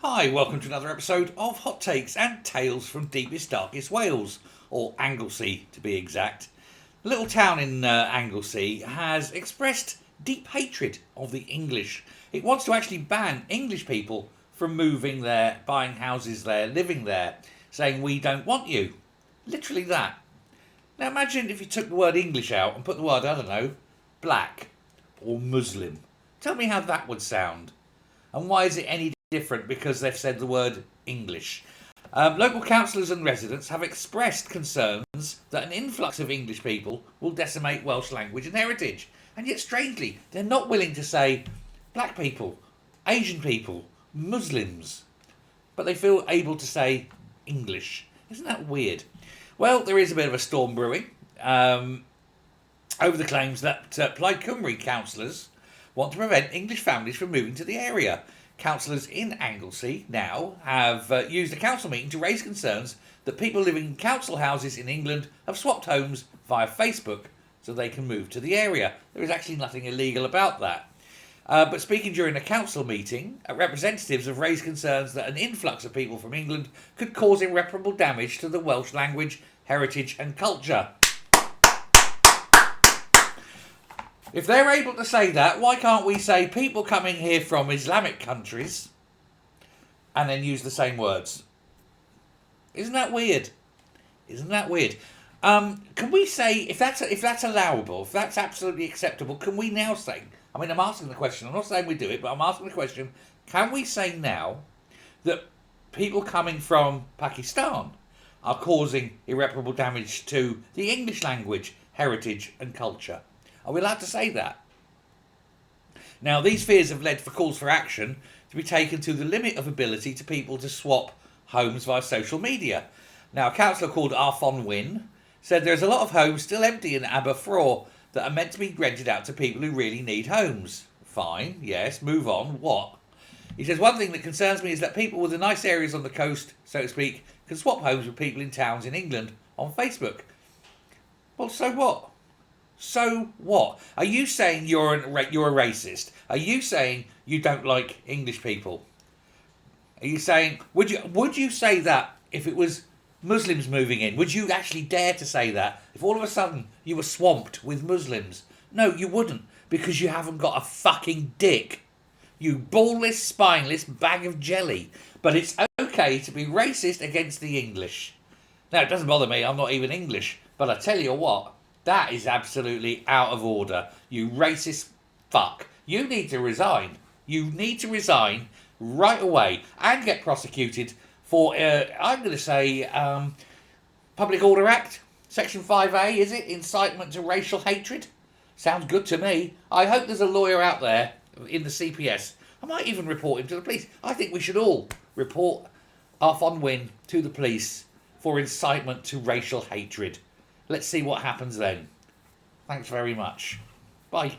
Hi, welcome to another episode of Hot Takes and Tales from Deepest Darkest Wales, or Anglesey to be exact. The little town in Anglesey has expressed deep hatred of the English. It wants to actually ban English people from moving there, buying houses there, living there, saying we don't want you. Literally that. Now imagine if you took the word English out and put the word, I don't know, black or Muslim. Tell me how that would sound. And why is it any different because they've said the word English? Local councillors and residents have expressed concerns that an influx of English people will decimate Welsh language and heritage. And yet, strangely, they're not willing to say black people, Asian people, Muslims. But they feel able to say English. Isn't that weird? Well, there is a bit of a storm brewing over the claims that Plaid councillors want to prevent English families from moving to the area. Councillors in Anglesey now have used a council meeting to raise concerns that people living in council houses in England have swapped homes via Facebook so they can move to the area. There is actually nothing illegal about that. But speaking during a council meeting, representatives have raised concerns that an influx of people from England could cause irreparable damage to the Welsh language, heritage and culture. If they're able to say that, why can't we say people coming here from Islamic countries and then use the same words? Isn't that weird? Isn't that weird? Can we say, if that's allowable, if that's absolutely acceptable, can we now say, I mean, I'm asking the question, I'm not saying we do it, but I'm asking the question, can we say now that people coming from Pakistan are causing irreparable damage to the English language, heritage and culture? Are we allowed to say that? Now, these fears have led for calls for action to be taken to the limit of ability to people to swap homes via social media. Now, a councillor called Arfon Wynne said there's a lot of homes still empty in Aberfraw that are meant to be rented out to people who really need homes. Fine, yes, move on. What? He says, one thing that concerns me is that people with the nice areas on the coast, so to speak, can swap homes with people in towns in England on Facebook. Well, so what? So what? Are you saying you're a racist? Are you saying you don't like English people? Are you saying would you say that if it was Muslims moving in? Would you actually dare to say that if all of a sudden you were swamped with Muslims? No, you wouldn't, because you haven't got a fucking dick. You ballless, spineless bag of jelly. But it's okay to be racist against the English. Now, it doesn't bother me, I'm not even English, but I tell you what, that is absolutely out of order. You racist fuck. You need to resign. You need to resign right away and get prosecuted for, I'm going to say, Public Order Act, Section 5A, is it? Incitement to racial hatred? Sounds good to me. I hope there's a lawyer out there in the CPS. I might even report him to the police. I think we should all report Arfon Wynne to the police for incitement to racial hatred. Let's see what happens then. Thanks very much. Bye.